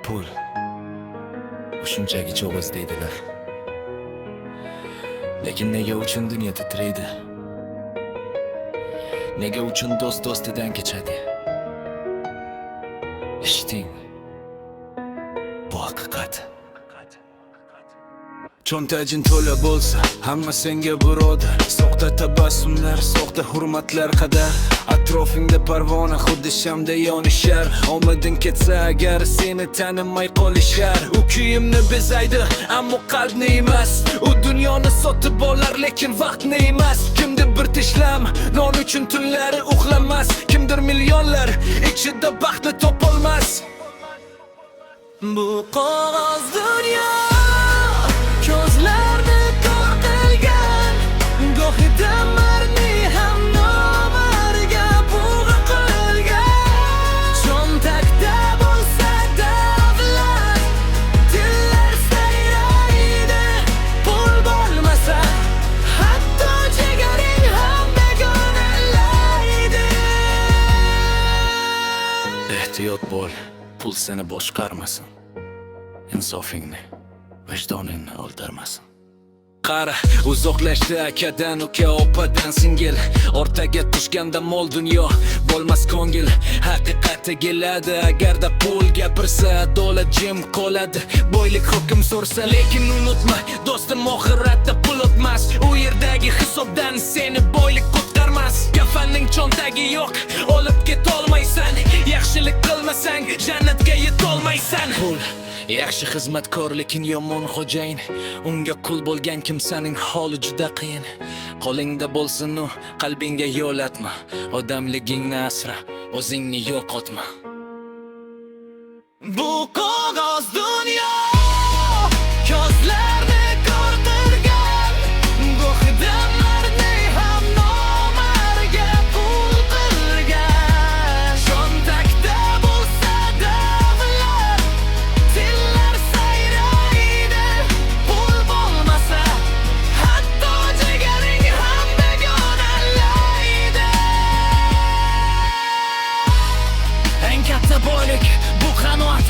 pul bu shunchaki cho'g'iz deydilar. Lekin nega uchun dunyo titraydi? Nega uchun do'st do'stidan kechadi? Eshiting, bu haqiqat. Cho'ntaging to'la bo'lsa, hamma senga birodar. Soxta tabassumlar, soxta hurmatlar qadar. Atrofingda parvona xuddi shamda yonishar. Omading ketsa agar seni tanimay qolishar. U kiyimni bezaydi, ammo qalbni emas. U dunyoni sotib olar, lekin vaqtni emas. Kimdir bir tishlam, non uchun tunlari uxlamas. Kimdir millionlar ichida baxtni topolmas. Bu qog'oz dunyo ko'zlarni kor qilgan, gohida marni ham nomarga bug'a qilgan. Cho'ntakda bo'lsa davlat, dillar sayraydi. Pul bo'lmasa, hatto jigaring ham begonalaydi. Ehtiyot bo'l, pul seni boshqarmasin. Insofingni, vijdoningni o'ldirmasin. Qara, uzoqlashdi akadan, uka opadan singil. Ortaga tushganda mol dunyo bo'lmas ko'ngil. Haqiqati keladi agarda pul gapirsa, adolat jim qoladi. Boylik hukm so'rsa, lekin unutma, do'stim, oxiratda pul o'tmas. U yerdagi hisobdan seni boylik qutqarmas. Kafanning cho'ntagi yo'q, olib ketolmaysan. Yaxshilik qilmasang, jannatga yetolmaysan. Pul yaxshi xizmatkor, lekin yomon xo'jayin. Unga qul bo'lgan kimsaning holi juda qiyin. Qo'lingda bo'lsin u, qalbingga yo'latma. Odamligingni asra, o'zingni yo'qotma. Bu qog'oz dunyo ko'zlarni kor qilgan, gohida marni ham nomarga qul qilgan. Cho'ntakda bo'lsa davlat, dillar sayraydi. Pul bo'lmasa, hatto jigaring ham begonalaydi. Eng katta boylik bu qanoat,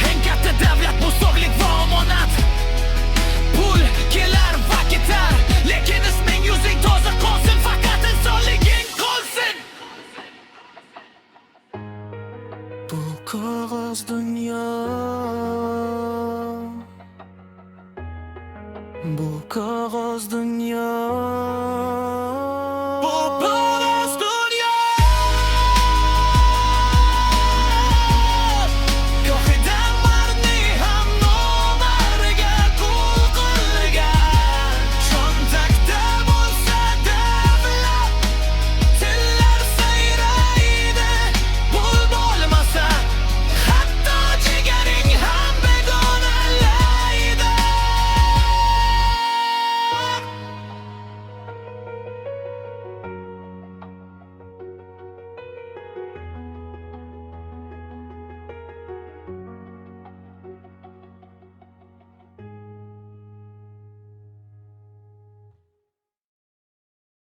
eng katta davlat bu sog'lik va omonat. Pul kelar va ketar, lekin isming yuzing toza qolsin, faqat insonliging qolsin. Bu qog'oz dunyo, bu qog'oz dunyo